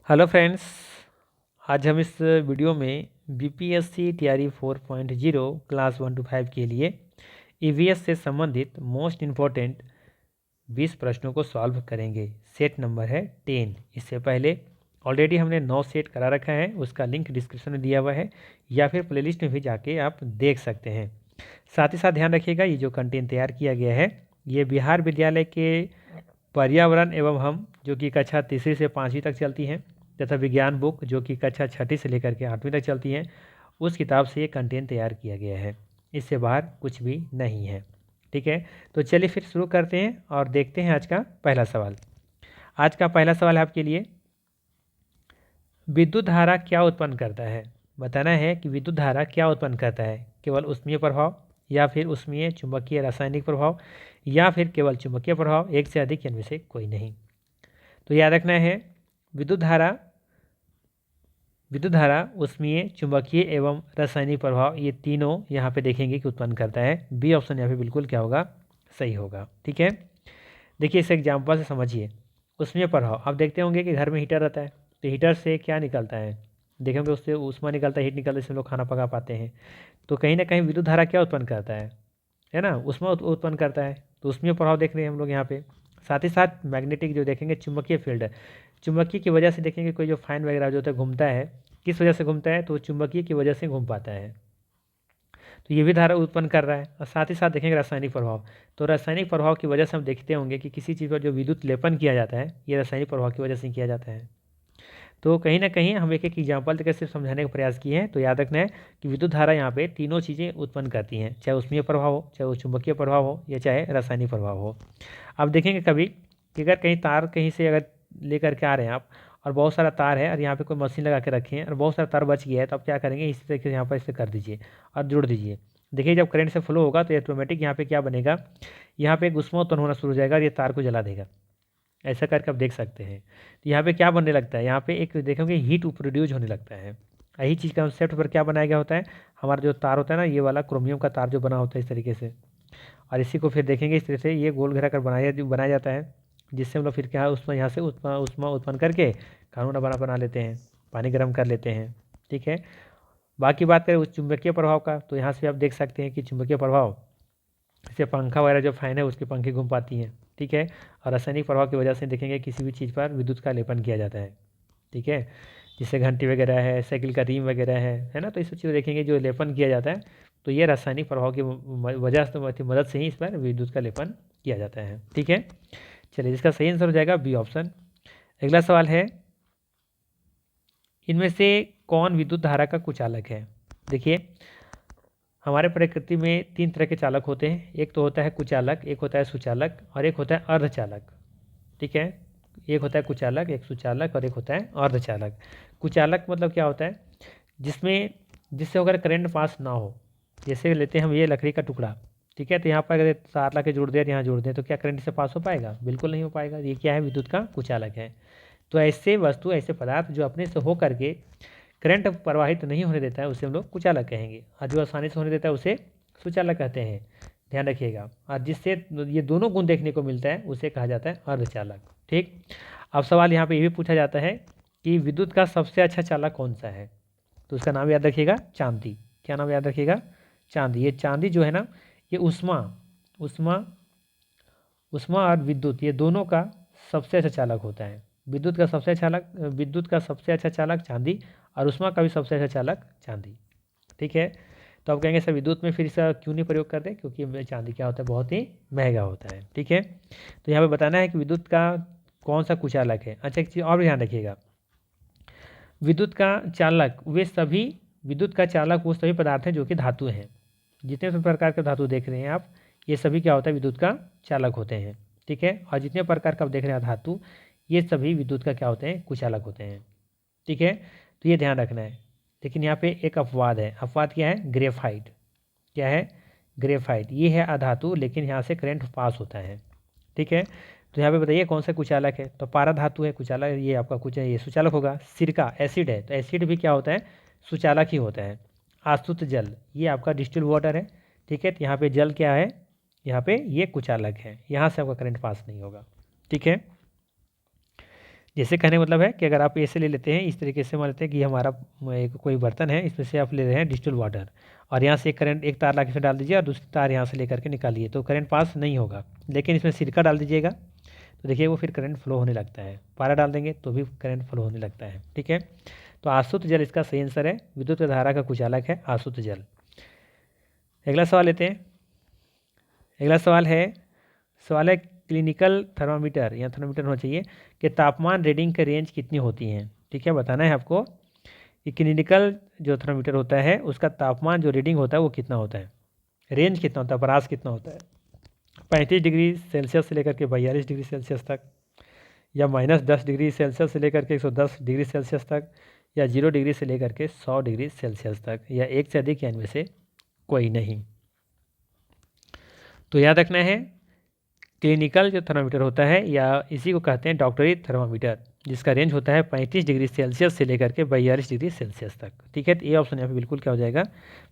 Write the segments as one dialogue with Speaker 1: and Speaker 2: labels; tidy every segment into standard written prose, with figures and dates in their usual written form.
Speaker 1: Hello friends, आज हम इस वीडियो में बीपीएससी टीआरई 4.0 क्लास 1 to 5 के लिए ईवीएस से संबंधित मोस्ट इम्पोर्टेंट 20 प्रश्नों को सॉल्व करेंगे। सेट नंबर है 10। इससे पहले ऑलरेडी हमने 9 सेट करा रखा है, उसका लिंक डिस्क्रिप्शन में दिया हुआ है या फिर प्लेलिस्ट में भी जाके आप देख सकते हैं। साथ ही साथ ध्यान रखिएगा, ये जो कंटेंट तैयार किया गया है ये बिहार विद्यालय के पर्यावरण एवं हम जो कि कक्षा तीसरी से 5वीं तक चलती हैं तथा विज्ञान बुक जो कि कक्षा 6ठी से लेकर के 8वीं तक चलती हैं, उस किताब से ये कंटेंट तैयार किया गया है। इससे बाहर कुछ भी नहीं है। ठीक है, तो चलिए फिर शुरू करते हैं और देखते हैं आज का पहला सवाल। आज का पहला सवाल है आपके लिए, विद्युत धारा क्या उत्पन्न करता है। बताना है कि विद्युत धारा क्या उत्पन्न करता है, केवल ऊष्मीय प्रभाव या फिर ऊष्मीय चुंबकीय रासायनिक प्रभाव या फिर केवल चुंबकीय प्रभाव, एक से अधिक इनमें से कोई नहीं। तो याद रखना है, विद्युत धारा ऊष्मीय चुंबकीय एवं रासायनिक प्रभाव, ये तीनों यहाँ पे देखेंगे कि उत्पन्न करता है। बी ऑप्शन यहाँ पे बिल्कुल क्या होगा, सही होगा। ठीक है, देखिए इस एग्जाम्पल से समझिए। ऊष्मीय प्रभाव, आप देखते होंगे कि घर में हीटर रहता है, तो हीटर से क्या निकलता है, देखेंगे उससे ऊष्मा निकलता है, हीट निकलता है, इससे लोग खाना पका पाते हैं। तो कहीं ना कहीं विद्युत धारा क्या उत्पन्न करता है ना, ऊष्मा उत्पन्न करता है। तो ऊष्मीय प्रभाव देख रहे हैं हम लोग यहाँ पे। साथ ही साथ मैग्नेटिक जो देखेंगे, चुंबकीय फील्ड है, चुंबकीय की वजह से देखेंगे कोई जो फाइन वगैरह जो होता है घूमता है, किस वजह से घूमता है, तो चुंबकीय की वजह से घूम पाता है। तो ये भी धारा उत्पन्न कर रहा है। और साथ ही साथ देखेंगे रासायनिक प्रभाव, तो रासायनिक प्रभाव की वजह से हम देखते होंगे कि किसी चीज़ पर जो विद्युत लेपन किया जाता है, ये रासायनिक प्रभाव की वजह से किया जाता है। तो कहीं ना कहीं हम एक एक एग्जाम्पल देकर सिर्फ समझाने का प्रयास किए हैं। तो याद रखना है कि विद्युत धारा यहाँ पे तीनों चीज़ें उत्पन्न करती हैं, चाहे ऊष्मीय प्रभाव हो, चाहे वो चुंबकीय प्रभाव हो, या चाहे रासायनिक प्रभाव हो। अब देखेंगे कभी कि अगर कहीं तार कहीं से अगर लेकर के आ रहे हैं आप, और बहुत सारा तार है और यहाँ पे कोई मशीन लगा के रखे हैं और बहुत सारा तार बच गया है, तो आप क्या करेंगे, इसी तरीके से यहाँ पर इसे कर दीजिए और जोड़ दीजिए। देखिए जब करंट से फ्लो होगा तो ऑटोमेटिक यहाँ पे क्या बनेगा, यहाँ पे एक ऊष्मा उत्पन्न होना शुरू हो जाएगा और ये तार को जला देगा। ऐसा करके आप देख सकते हैं। तो यहाँ पे क्या बनने लगता है, यहाँ पे एक देखोगे हीट प्रोड्यूस होने लगता है। यही चीज़ कंसेप्ट पर क्या बनाया गया होता है, हमारा जो तार होता है ना, ये वाला क्रोमियम का तार जो बना होता है इस तरीके से, और इसी को फिर देखेंगे इस तरह से ये गोल घेरा कर बनाया जाता है, जिससे हम लोग फिर क्या उसमें यहाँ से उष्मा उत्पन्न करके कानून बना लेते हैं, पानी गर्म कर लेते हैं। ठीक है, बाकी बात करें उस चुंबकीय प्रभाव का, तो यहाँ से आप देख सकते हैं कि चुंबकीय प्रभाव से पंखा वगैरह जो फैन है उसके पंखे घूम पाती हैं। ठीक है, और रासायनिक प्रभाव की वजह से देखेंगे किसी भी चीज़ पर विद्युत का लेपन किया जाता है। ठीक है, जिससे घंटी वगैरह है, साइकिल का रिम वगैरह है ना, तो इस चीज़ देखेंगे जो लेपन किया जाता है, तो ये रासायनिक प्रभाव की वजह से मदद से ही इस पर विद्युत का लेपन किया जाता है। ठीक है, चलिए इसका सही आंसर हो जाएगा बी ऑप्शन। अगला सवाल है, इनमें से कौन विद्युत धारा का कुचालक है। देखिए हमारे प्रकृति में 3 तरह के चालक होते हैं, एक तो होता है कुचालक, एक होता है सुचालक और एक होता है अर्धचालक। ठीक है, एक होता है कुचालक, एक सुचालक और एक होता है अर्धचालक। कुचालक मतलब क्या होता है, जिससे अगर करंट पास ना हो, जैसे लेते हैं हम ये लकड़ी का टुकड़ा, ठीक है, तो यहाँ पर अगर तार ला के जोड़ दें, यहाँ जोड़ दें, तो क्या करंट से पास हो पाएगा, बिल्कुल नहीं हो पाएगा। ये क्या है, विद्युत का कुचालक है। तो ऐसे वस्तु, ऐसे पदार्थ जो अपने से हो करके करंट प्रवाहित नहीं होने देता है, उसे हम लोग कुचालक कहेंगे, और जो आसानी से होने देता है उसे सुचालक कहते हैं। ध्यान रखिएगा, और जिससे ये दोनों गुण देखने को मिलता है उसे कहा जाता है अर्धचालक। ठीक, अब सवाल यहाँ पे ये भी पूछा जाता है कि विद्युत का सबसे अच्छा चालक कौन सा है, तो उसका नाम याद रखिएगा, चांदी। क्या नाम याद रखिएगा, चांदी। ये चांदी जो है ना, ये उष्मा उष्मा उष्मा और विद्युत, ये दोनों का सबसे अच्छा चालक होता है। विद्युत का सबसे अच्छा चालक चांदी, और उष्मा का भी सबसे अच्छा चालक चांदी। ठीक है, तो आप कहेंगे सर विद्युत में फिर इसका क्यों नहीं प्रयोग करते, क्योंकि चांदी क्या होता है, बहुत ही महंगा होता है। ठीक है, तो यहाँ पे बताना है कि विद्युत का कौन सा कुचालक है। अच्छा एक चीज़ और भी ध्यान रखिएगा, विद्युत का चालक वो सभी पदार्थ हैं जो कि धातु हैं। जितने भी प्रकार के धातु देख रहे हैं आप, ये सभी क्या होता है, विद्युत का चालक होते हैं। ठीक है, और जितने प्रकार का आप देख रहे हैं धातु, ये सभी विद्युत का क्या होते हैं, कुचालक होते हैं। ठीक है, तो ये ध्यान रखना है। लेकिन यहाँ पे एक अपवाद है। अपवाद क्या है, ग्रेफाइट। क्या है, ग्रेफाइट। ये है अधातु, लेकिन यहाँ से करंट पास होता है। ठीक है, तो यहाँ पे बताइए कौन सा कुचालक है, तो पारा धातु है कुचालक, ये आपका कुछ ये सुचालक होगा। सिरका एसिड है, तो एसिड भी क्या होता है, सुचालक ही होता है। आसुत जल, ये आपका डिस्टिल वाटर है। ठीक है, तो यहाँ पे जल क्या है, यहाँ पे ये कुचालक है, यहाँ से आपका करंट पास नहीं होगा। ठीक है, जैसे कहने का मतलब है कि अगर आप ऐसे ले लेते हैं, इस तरीके से मान लेते हैं कि हमारा एक कोई बर्तन है, इसमें से आप ले रहे हैं डिस्टिल वाटर, और यहाँ से एक तार लाके इसमें डाल दीजिए और दूसरी तार यहाँ से लेकर के निकालिए, तो करंट पास नहीं होगा। लेकिन इसमें सिरका डाल दीजिएगा तो देखिए वो फिर करंट फ्लो होने लगता है, पारा डाल देंगे तो भी करंट फ्लो होने लगता है। ठीक है, तो आसुत जल इसका सही आंसर है। विद्युत धारा का कुचालक है आसुत जल। अगला सवाल लेते हैं। अगला सवाल है क्लिनिकल थर्मामीटर या थर्मामीटर होना चाहिए कि तापमान रीडिंग के रेंज कितनी होती हैं। ठीक है, बताना है आपको कि क्लिनिकल जो थर्मामीटर होता है उसका तापमान जो रीडिंग होता है वो कितना होता है, रेंज कितना होता है, परास कितना होता है, 35 डिग्री सेल्सियस से लेकर के 42 डिग्री सेल्सियस तक, या -10 डिग्री सेल्सियस से लेकर के 110 डिग्री सेल्सियस तक, या 0 डिग्री से लेकर के 100 डिग्री सेल्सियस तक, या एक से अधिक या इनमें से कोई नहीं। तो याद रखना है क्लिनिकल जो थर्मामीटर होता है या इसी को कहते हैं डॉक्टरी थर्मामीटर, जिसका रेंज होता है 35 डिग्री सेल्सियस से लेकर के 42 डिग्री सेल्सियस तक। ठीक है, तो ये ऑप्शन यहाँ पे बिल्कुल क्या हो जाएगा,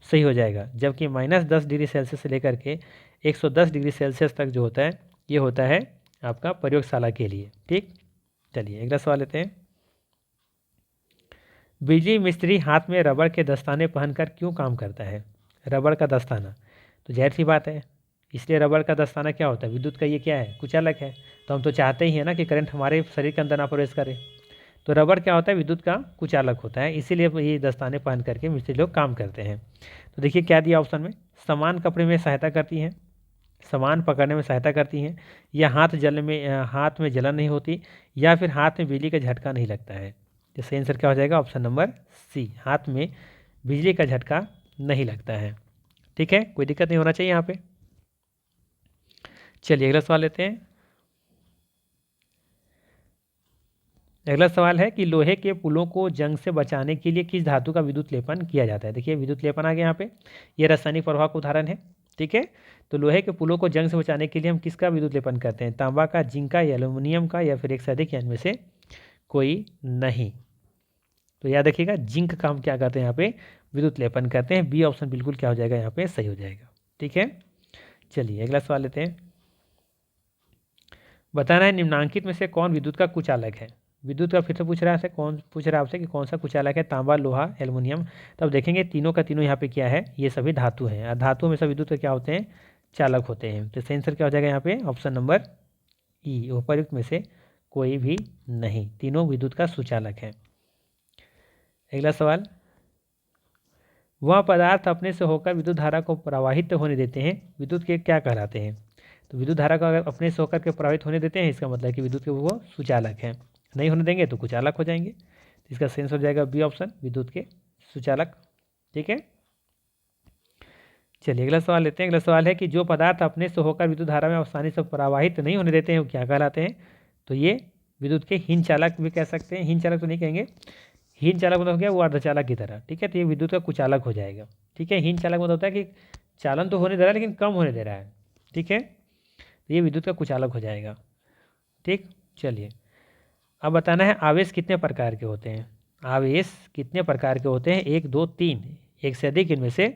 Speaker 1: सही हो जाएगा। जबकि -10 डिग्री सेल्सियस से लेकर के 110 डिग्री सेल्सियस तक जो होता है ये होता है आपका प्रयोगशाला के लिए। ठीक, चलिए अगला सवाल लेते हैं। बिजली मिस्त्री हाथ में रबड़ के दस्ताने पहनकर क्यों काम करता है। रबड़ का दस्ताना, तो जाहिर सी बात है, इसलिए रबड़ का दस्ताना क्या होता है, विद्युत का ये क्या है, कुचालक है। तो हम तो चाहते ही है ना कि करंट हमारे शरीर के अंदर ना प्रवेश करे, तो रबड़ क्या होता है, विद्युत का कुचालक होता है, इसीलिए ये दस्ताने पहन करके मिस्त्री लोग काम करते हैं। तो देखिए क्या दिया ऑप्शन में, समान कपड़े में सहायता करती हैं, सामान पकड़ने में सहायता करती हैं, या हाथ में जलन नहीं होती, या फिर हाथ में बिजली का झटका नहीं लगता है। तो सही आंसर क्या हो जाएगा, ऑप्शन नंबर सी, हाथ में बिजली का झटका नहीं लगता है। ठीक है, कोई दिक्कत नहीं होना चाहिए यहाँ पे। चलिए अगला सवाल लेते हैं। अगला सवाल है कि लोहे के पुलों को जंग से बचाने के लिए किस धातु का विद्युत लेपन किया जाता है। देखिए विद्युत लेपन आ गया यहाँ पे, ये रासायनिक प्रभाव का उदाहरण है। ठीक है, तो लोहे के पुलों को जंग से बचाने के लिए हम किसका विद्युत लेपन करते हैं, तांबा का, जिंक का, या एल्यूमिनियम का, या फिर एक से अधिक, या इनमें से कोई नहीं। तो याद रखिएगा जिंक का हम क्या करते हैं यहाँ पे, विद्युत लेपन करते हैं। बी ऑप्शन बिल्कुल क्या हो जाएगा यहाँ पे, सही हो जाएगा। ठीक है, चलिए अगला सवाल लेते हैं। बताना है निम्नांकित में से कौन विद्युत का कुचालक है। विद्युत का फिर से पूछ रहा है, कौन पूछ रहा है आपसे कि कौन सा कुचालक है, तांबा, लोहा, एल्युमिनियम। तब देखेंगे तीनों का तीनों यहाँ पे क्या है, ये सभी धातु हैं, और धातुओं में सब विद्युत के क्या होते हैं, चालक होते हैं। तो सही आंसर क्या हो जाएगा यहाँ पे, ऑप्शन नंबर ई, उपर्युक्त में से कोई भी नहीं, तीनों विद्युत का सुचालक है। अगला सवाल, वह पदार्थ अपने से होकर विद्युत धारा को प्रवाहित होने देते हैं, विद्युत के क्या कहलाते हैं। तो विद्युत धारा को अगर अपने से होकर के प्रभावित होने देते हैं, इसका मतलब है कि विद्युत के वो सुचालक हैं, नहीं होने देंगे तो कुचालक हो जाएंगे। तो इसका सेंस हो जाएगा बी ऑप्शन, विद्युत के सुचालक। ठीक है, चलिए अगला सवाल लेते हैं। अगला सवाल है कि जो पदार्थ अपने से होकर विद्युत धारा में आसानी से प्रवाहित नहीं होने देते हैं वो क्या कहलाते हैं। तो ये विद्युत के हीन चालक भी कह सकते हैं, हीन चालक तो नहीं कहेंगे, हीन चालक मतलब क्या, वो अर्धचालक की तरह। ठीक है, तो ये विद्युत का कुचालक हो जाएगा। ठीक है, हीन चालक मतलब होता है कि चालन तो होने दे रहा है लेकिन कम होने दे रहा है। ठीक है, तो ये विद्युत का कुचालक हो जाएगा। ठीक, चलिए अब बताना है आवेश कितने प्रकार के होते हैं। आवेश कितने प्रकार के होते हैं, 1, 2, 3, एक से अधिक, इनमें से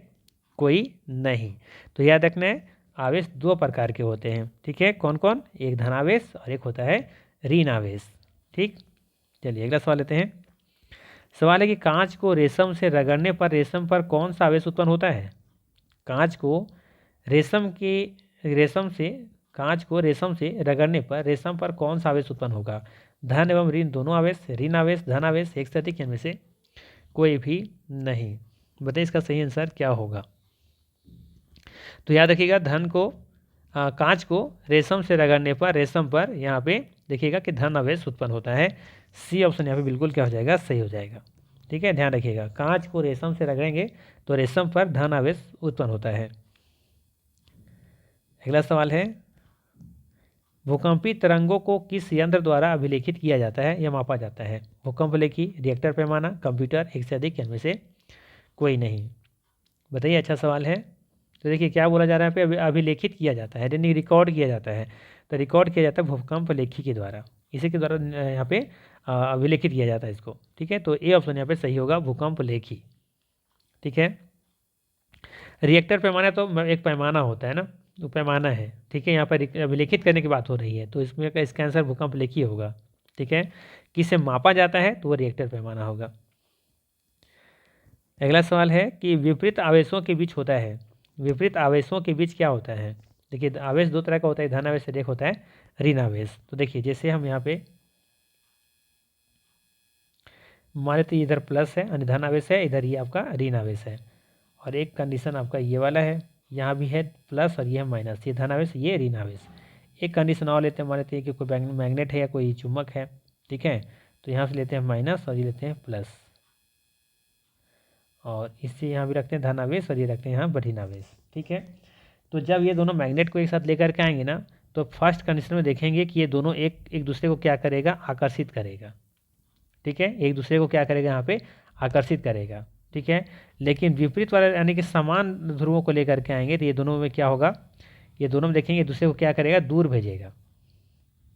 Speaker 1: कोई नहीं। तो याद रखना है आवेश 2 प्रकार के होते हैं। ठीक है, कौन कौन, एक धनावेश और एक होता है ऋण आवेश। ठीक, चलिए अगला सवाल लेते हैं। सवाल है कि कांच को रेशम से रगड़ने पर रेशम पर कौन सा आवेश उत्पन्न होता है। कांच को रेशम से रगड़ने पर रेशम पर कौन सा आवेश उत्पन्न होगा, धन एवं ऋण दोनों आवेश, ऋण आवेश, धन आवेश, एक से अधिक, इनमें से कोई भी नहीं। बताइए इसका सही आंसर क्या होगा। तो याद रखिएगा कांच को रेशम से रगड़ने पर रेशम पर यहाँ पे देखिएगा कि धन आवेश उत्पन्न होता है। सी ऑप्शन यहाँ पे बिल्कुल क्या हो जाएगा, सही हो जाएगा। ठीक है, ध्यान रखिएगा कांच को रेशम से रगड़ेंगे तो रेशम पर धन आवेश उत्पन्न होता है। अगला सवाल है, भूकंपी तरंगों को किस यंत्र द्वारा अभिलेखित किया जाता है या मापा जाता है। भूकंप लेखी, रिएक्टर पैमाना, कंप्यूटर, एक से अधिक, इनमें से कोई नहीं। बताइए, अच्छा सवाल है। तो देखिए क्या बोला जा रहा है यहाँ पे, अभिलेखित किया जाता है, यानी रिकॉर्ड किया जाता है। तो रिकॉर्ड किया जाता है भूकंप लेखी के द्वारा, इसी के द्वारा यहाँ पे अभिलेखित किया जाता है इसको। ठीक है, तो ए ऑप्शन यहाँ पे सही होगा, भूकंप लेखी। ठीक है, रिएक्टर पैमाना तो एक पैमाना होता है ना, तो पैमाना है। ठीक है, यहाँ पर अभिलेखित करने की बात हो रही है, तो इसमें इसका आंसर भूकंप लेखी होगा। ठीक है, किसे मापा जाता है तो वो रिएक्टर पैमाना होगा। अगला सवाल है कि विपरीत आवेशों के बीच होता है, विपरीत आवेशों के बीच क्या होता है। देखिए आवेश दो तरह का होता है, धन आवेश और एक होता है ऋण आवेश। तो देखिए जैसे हम यहाँ पे मान लेते हैं इधर प्लस है यानी धन आवेश है, इधर ये आपका ऋण आवेश है, और एक कंडीशन आपका ये वाला है, यहाँ भी है प्लस और ये है माइनस, ये धन आवेश ये ऋण आवेश। एक कंडीशन और लेते हैं, मान लेते हैं कि कोई मैग्नेट है या कोई चुम्बक है, ठीक है, तो यहाँ से लेते हैं माइनस और ये लेते हैं प्लस, और इससे यहाँ भी रखते हैं धन आवेश और ये रखते हैं यहाँ ऋण आवेश, ठीक है। तो जब ये दोनों मैग्नेट को एक साथ लेकर के आएंगे ना, तो फर्स्ट कंडीशन में देखेंगे कि ये दोनों एक दूसरे को क्या करेगा, आकर्षित करेगा, ठीक है, एक दूसरे को क्या करेगा यहाँ पे आकर्षित करेगा, ठीक है। लेकिन विपरीत वाले यानी कि समान ध्रुवों को लेकर के आएंगे तो ये दोनों में क्या होगा, ये दोनों में देखेंगे एक दूसरे को क्या करेगा, दूर भेजेगा,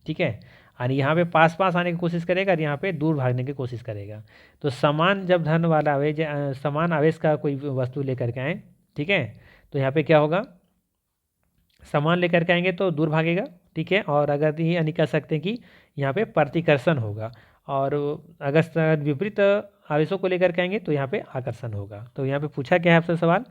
Speaker 1: ठीक है, और यहाँ पे पास पास आने की कोशिश करेगा और यहाँ पे दूर भागने की कोशिश करेगा। तो समान जब धन वाला आवेश समान आवेश का कोई वस्तु लेकर के आए, ठीक है, तो यहाँ पे क्या होगा, समान लेकर के आएंगे तो दूर भागेगा, ठीक है, और अगर ये यानी कह सकते हैं कि यहाँ पे प्रतिकर्षण होगा, और अगर विपरीत आवेशों को लेकर के आएंगे तो यहाँ पे आकर्षण होगा। तो यहाँ पे पूछा क्या है आपसे सवाल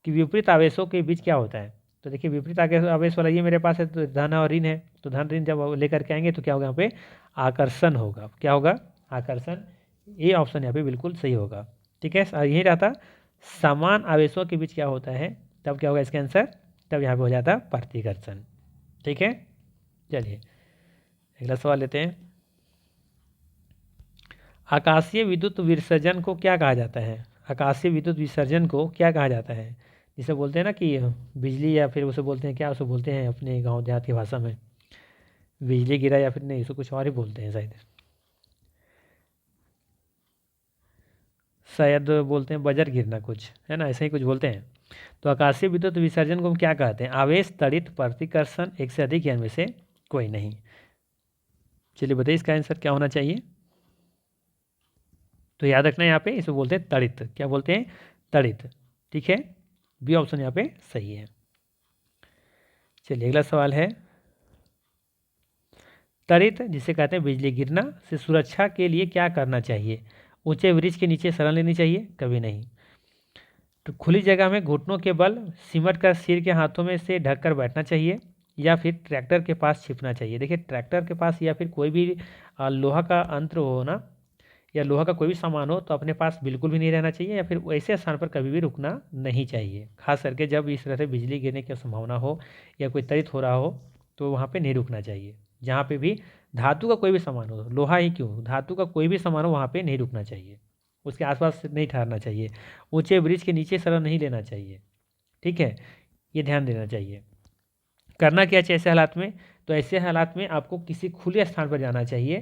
Speaker 1: कि विपरीत आवेशों के बीच क्या होता है। तो देखिए विपरीत आवेश वाला ये मेरे पास है, तो धन और ऋण है, तो धन ऋण जब लेकर के आएंगे तो क्या होगा, यहाँ पे आकर्षण होगा, क्या होगा, आकर्षण। ये ऑप्शन यहाँ पे बिल्कुल सही होगा, ठीक है। यही रहता समान आवेशों के बीच क्या होता है, तब क्या होगा इसका आंसर, तब यहाँ पे हो जाता प्रतिकर्षण, ठीक है। चलिए अगला सवाल लेते हैं। आकाशीय विद्युत विसर्जन को क्या कहा जाता है, आकाशीय विद्युत विसर्जन को क्या कहा जाता है, जिसे बोलते हैं ना कि बिजली, या फिर उसे बोलते हैं क्या, उसे बोलते हैं अपने गांव देहात की भाषा में बिजली गिरा, या फिर नहीं इसे कुछ और ही बोलते हैं, शायद बोलते हैं बजर गिरना, कुछ है ना, ऐसा ही कुछ बोलते हैं। तो आकाशीय विद्युत विसर्जन को हम क्या कहते हैं, आवेश तड़ित प्रतिकर्षण एक से अधिक या इनमें से कोई नहीं। चलिए बताइए इसका आंसर क्या होना चाहिए। तो याद रखना यहाँ पे इसे बोलते हैं तड़ित, क्या बोलते हैं, तड़ित, ठीक है, बी ऑप्शन यहाँ पे सही है। चलिए अगला सवाल है, तड़ित जिसे कहते हैं बिजली गिरना से सुरक्षा के लिए क्या करना चाहिए, ऊंचे वृक्ष के नीचे शरण लेनी चाहिए, कभी नहीं। तो खुली जगह में घुटनों के बल सिमट कर सिर के हाथों में से ढक कर बैठना चाहिए, या फिर ट्रैक्टर के पास छिपना चाहिए। देखिए ट्रैक्टर के पास या फिर कोई भी लोहा का यंत्र हो ना, या लोहा का कोई भी सामान हो तो अपने पास बिल्कुल भी नहीं रहना चाहिए, या फिर ऐसे स्थान पर कभी भी रुकना नहीं चाहिए, खास करके जब इस तरह से बिजली गिरने की संभावना हो या कोई त्वरित हो रहा हो तो वहाँ पे नहीं रुकना चाहिए। जहाँ पे भी धातु का कोई भी सामान हो, लोहा ही क्यों, धातु का कोई भी सामान हो वहाँ पे नहीं रुकना चाहिए, उसके आसपास नहीं ठहरना चाहिए, ऊंचे वृक्ष के नीचे शरण नहीं लेना चाहिए, ठीक है, ये ध्यान देना चाहिए। करना क्या चाहिए ऐसे हालात में, तो ऐसे हालात में आपको किसी खुले स्थान पर जाना चाहिए,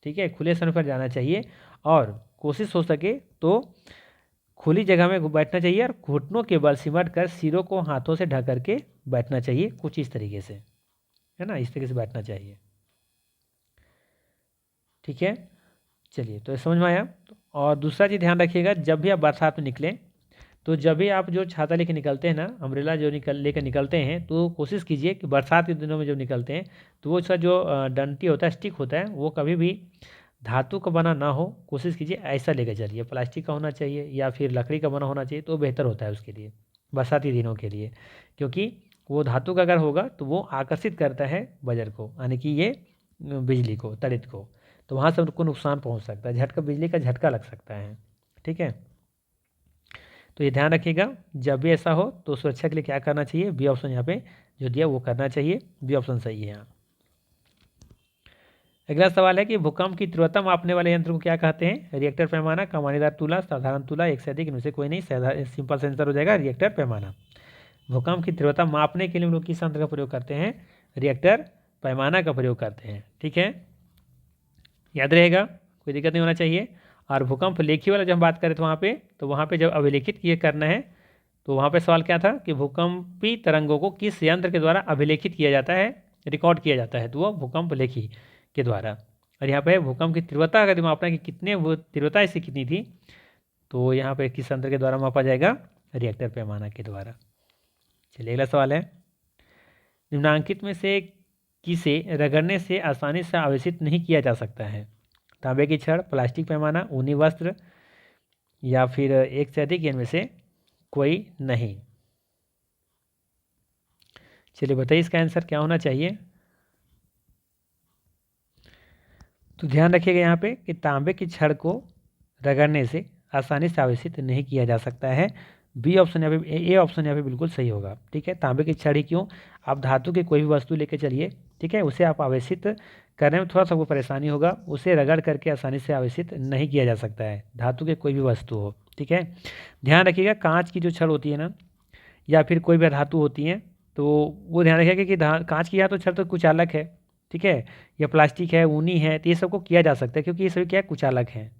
Speaker 1: ठीक है, खुले स्थान पर जाना चाहिए, और कोशिश हो सके तो खुली जगह में बैठना चाहिए, और घुटनों के बल सिमट कर सिरों को हाथों से ढक करके बैठना चाहिए, कुछ इस तरीके से, है ना, इस तरीके से बैठना चाहिए, ठीक है। चलिए तो समझ में आया। और दूसरा चीज़ ध्यान रखिएगा, जब भी आप बरसात में निकलें तो जब भी आप जो छाता लेके निकलते हैं ना, अम्ब्रेला जो लेकर निकलते हैं, तो कोशिश कीजिए कि बरसात के दिनों में जब निकलते हैं तो वो उसका जो डंटी होता है, स्टिक होता है, वो कभी भी धातु का बना ना हो, कोशिश कीजिए ऐसा लेकर चलिए, प्लास्टिक का होना चाहिए या फिर लकड़ी का बना होना चाहिए, तो बेहतर होता है उसके लिए, बरसाती दिनों के लिए, क्योंकि वो धातु का अगर होगा तो वो आकर्षित करता है बजर को, यानी कि ये बिजली को, तड़ित को, तो वहाँ से उनको नुकसान पहुँच सकता है, झटका, बिजली का झटका लग सकता है, ठीक है। तो ये ध्यान रखिएगा, जब भी ऐसा हो तो सुरक्षा के लिए क्या करना चाहिए, बी ऑप्शन यहाँ पे जो दिया वो करना चाहिए, बी ऑप्शन सही है यहाँ। अगला सवाल है कि भूकंप की तीव्रता मापने वाले यंत्र को क्या कहते हैं, रिएक्टर पैमाना, कमानीदार तुला, साधारण तुला, एक से अधिक, इनमें से कोई नहीं, सिंपल सा आंसर हो जाएगा रिएक्टर पैमाना। भूकंप की तीव्रता मापने के लिए हम लोग किस यंत्र का प्रयोग करते हैं, रिएक्टर पैमाना का प्रयोग करते हैं, ठीक है, याद रहेगा, कोई दिक्कत नहीं होना चाहिए। और भूकंप लेखी वाला जब हम बात करें तो वहाँ पे जब अभिलेखित ये करना है, तो वहाँ पे सवाल क्या था कि भूकंपी तरंगों को किस यंत्र के द्वारा अभिलेखित किया जाता है, रिकॉर्ड किया जाता है, तो वो भूकंप लेखी के द्वारा। और यहाँ पे भूकंप की तीव्रता अगर मापना कि कितने वो तीव्रता इसकी कितनी थी, तो यहाँ पे किस यंत्र के द्वारा मापा जाएगा, रिएक्टर पैमाना के द्वारा। चलिए अगला सवाल है, निम्नांकित में से किसे रगड़ने से आसानी से आवेशित नहीं किया जा सकता है। तांबे की छड़, प्लास्टिक पैमाना, ऊनी वस्त्र या फिर एक से अधिक, इनमें से कोई नहीं। चलिए बताइए इसका आंसर क्या होना चाहिए। तो ध्यान रखिएगा यहाँ पे कि तांबे की छड़ को रगड़ने से आसानी से आवेशित नहीं किया जा सकता है। बी ऑप्शन यहाँ पे, ए ऑप्शन यहाँ पे बिल्कुल सही होगा। ठीक है, तांबे की छड़ ही क्यों, आप धातु की कोई भी वस्तु लेके चलिए, ठीक है, उसे आप आवेशित करने में थोड़ा सा वो परेशानी होगा, उसे रगड़ करके आसानी से आवेशित नहीं किया जा सकता है, धातु के कोई भी वस्तु हो। ठीक है, ध्यान रखिएगा कांच की जो छड़ होती है ना, या फिर कोई भी धातु होती है, तो वो ध्यान रखिएगा कि कांच की या तो छड़ तो कुचालक है, ठीक है, या प्लास्टिक है, ऊनी है, तो ये सबको किया जा सकता है क्योंकि ये सभी क्या है, कुचालक हैं।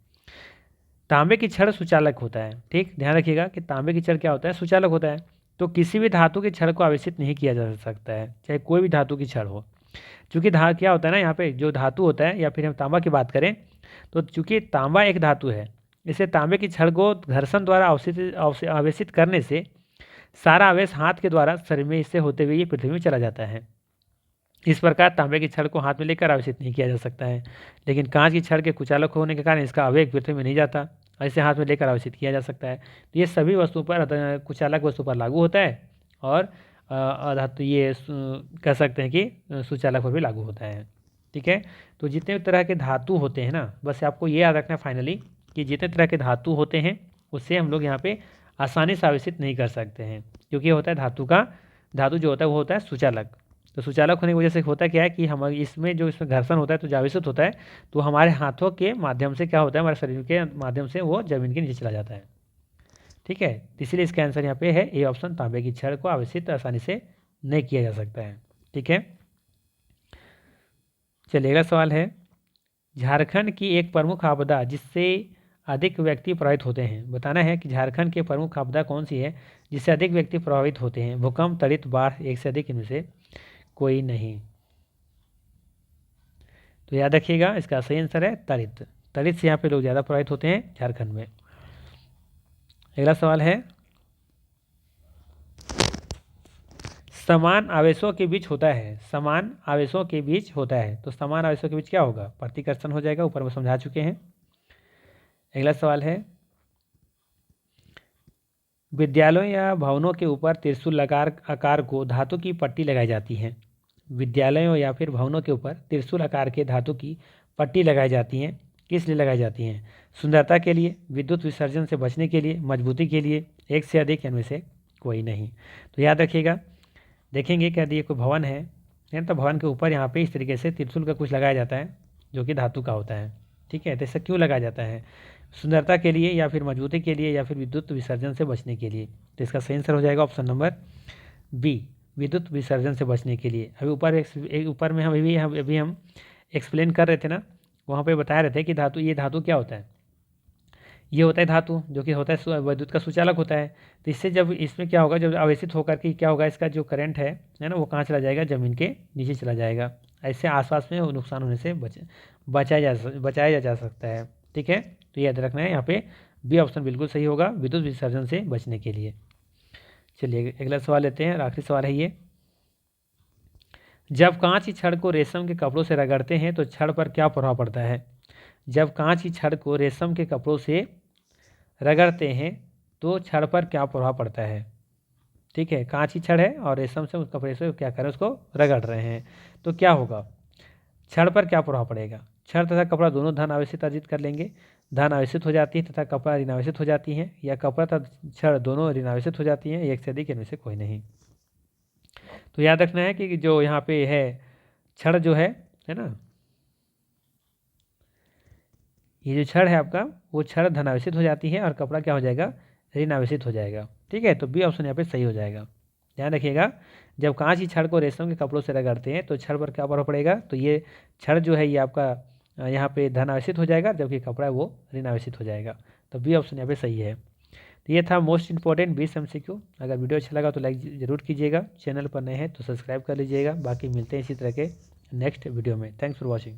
Speaker 1: तांबे की छड़ सुचालक होता है। ठीक, ध्यान रखिएगा कि तांबे की छड़ क्या होता है, सुचालक होता है। तो किसी भी धातु की छड़ को आवेशित नहीं किया जा सकता है, चाहे कोई भी धातु की छड़ हो। चूँकि क्या होता है ना, यहाँ पे जो धातु होता है, या फिर हम तांबा की बात करें तो चूँकि तांबा एक धातु है, इसे तांबे की छड़ को घर्षण द्वारा आवेशित करने से सारा आवेश हाथ के द्वारा शरीर में इससे होते हुए ये पृथ्वी में चला जाता है। इस प्रकार तांबे की छड़ को हाथ में लेकर आवेशित नहीं किया जा सकता है, लेकिन कांच की छड़ के कुचालक होने के कारण इसका आवेग पृथ्वी में नहीं जाता, ऐसे हाथ में लेकर आवेशित किया जा सकता है। तो ये सभी वस्तुओं पर, कुचालक वस्तु पर लागू होता है, और धातु ये कह सकते हैं कि सुचालक पर भी लागू होता है। ठीक है, तो जितने तरह के धातु होते हैं ना, बस आपको ये याद रखना है फाइनली कि जितने तरह के धातु होते हैं उससे हम लोग यहाँ पे आसानी से आवेशित नहीं कर सकते हैं, क्योंकि ये होता है धातु जो होता है वो होता है सुचालक। तो सुचालक होने की वजह से होता क्या है कि हमारे इसमें घर्षण होता है, तो जो आवेशित होता है, तो हमारे हाथों के माध्यम से क्या होता है, हमारे शरीर के माध्यम से वो जमीन के नीचे चला जाता है। ठीक है, इसलिए इसका आंसर यहाँ पे है ए ऑप्शन, तांबे की छड़ को आवेशित आसानी से नहीं किया जा सकता है। ठीक है, चलिए अगला सवाल है, झारखंड की एक प्रमुख आपदा जिससे अधिक व्यक्ति प्रभावित होते हैं, बताना है कि झारखंड की प्रमुख आपदा कौन सी है जिससे अधिक व्यक्ति प्रभावित होते हैं। भूकंप, तड़ित, बाढ़, एक से अधिक, इनमें से कोई नहीं। तो याद रखिएगा इसका सही आंसर है तड़ित। तड़ित से यहाँ पे लोग ज़्यादा प्रभावित होते हैं झारखंड में। अगला सवाल है, समान आवेशों के बीच होता है, समान आवेशों के बीच होता है, तो समान आवेशों के बीच क्या होगा, प्रतिकर्षण हो जाएगा, ऊपर में समझा चुके हैं। अगला सवाल है, विद्यालयों या भवनों के ऊपर त्रिशूल आकार को धातु की पट्टी लगाई जाती है। विद्यालयों या फिर भवनों के ऊपर त्रिशूल आकार के धातु की पट्टी लगाई जाती हैं, किस लिए लगाई जाती हैं, सुंदरता के लिए, विद्युत विसर्जन से बचने के लिए, मजबूती के लिए, एक से अधिक, इनमें से कोई नहीं। तो याद रखिएगा, देखेंगे क्या दिए, कोई भवन है, तो भवन के ऊपर यहाँ पे इस तरीके से त्रिशूल का कुछ लगाया जाता है जो कि धातु का होता है। ठीक है, तो ऐसा क्यों लगाया जाता है, सुंदरता के लिए, या फिर मजबूती के लिए, या फिर विद्युत विसर्जन से बचने के लिए। तो इसका सही आंसर हो जाएगा ऑप्शन नंबर बी, विद्युत विसर्जन से बचने के लिए। अभी ऊपर में अभी हम एक्सप्लेन कर रहे थे ना, वहाँ पे बता रहे थे कि ये धातु क्या होता है, ये होता है धातु जो कि होता है विद्युत का सुचालक होता है। तो इससे जब इसमें क्या होगा, जब आवेशित होकर के क्या होगा, इसका जो करंट है ना, वो कहाँ चला जाएगा, ज़मीन के नीचे चला जाएगा। ऐसे आसपास में नुकसान होने से बचाया जा सकता है। ठीक है, तो याद रखना है यहाँ पे बी ऑप्शन बिल्कुल सही होगा, विद्युत विसर्जन से बचने के लिए। चलिए अगला सवाल लेते हैं, आखिरी सवाल है ये, जब कांच की छड़ को रेशम के कपड़ों से रगड़ते हैं तो छड़ पर क्या प्रभाव पड़ता है। जब कांच की छड़ को रेशम के कपड़ों से रगड़ते हैं तो छड़ पर क्या प्रभाव पड़ता है। ठीक है, कांच की छड़ है और रेशम से उस कपड़े से क्या कर रहे हैं, उसको रगड़ रहे हैं, तो क्या होगा, छड़ पर क्या प्रभाव पड़ेगा। छड़ तथा कपड़ा दोनों धन आवेशित अर्जित कर लेंगे, धन आवेशित हो जाती है तथा कपड़ा ऋणावेशित हो जाती है, या कपड़ा तथा छड़ दोनों ऋणावेशित हो जाती हैं, एक से अधिक, इनमें से कोई नहीं। तो याद रखना है कि जो यहाँ पे है छड़ जो है ना, ये जो छड़ है आपका, वो छड़ धनावेशित हो जाती है और कपड़ा क्या हो जाएगा, ऋणावेशित हो जाएगा। ठीक है, तो बी ऑप्शन यहाँ पे सही हो जाएगा। ध्यान रखिएगा, जब कांच की छड़ को रेशम के कपड़ों से रगड़ते हैं तो छड़ पर क्या प्रभाव पड़ेगा, तो ये छड़ जो है ये आपका यहाँ पे धनावेशित हो जाएगा, जबकि कपड़ा है वो ऋणावेशित हो जाएगा। तो बी ऑप्शन यहाँ पे सही है। तो ये था मोस्ट इंपॉर्टेंट 20 MCQ। अगर वीडियो अच्छा लगा तो लाइक ज़रूर कीजिएगा, चैनल पर नए हैं तो सब्सक्राइब कर लीजिएगा। बाकी मिलते हैं इसी तरह के नेक्स्ट वीडियो में। Thanks for watching.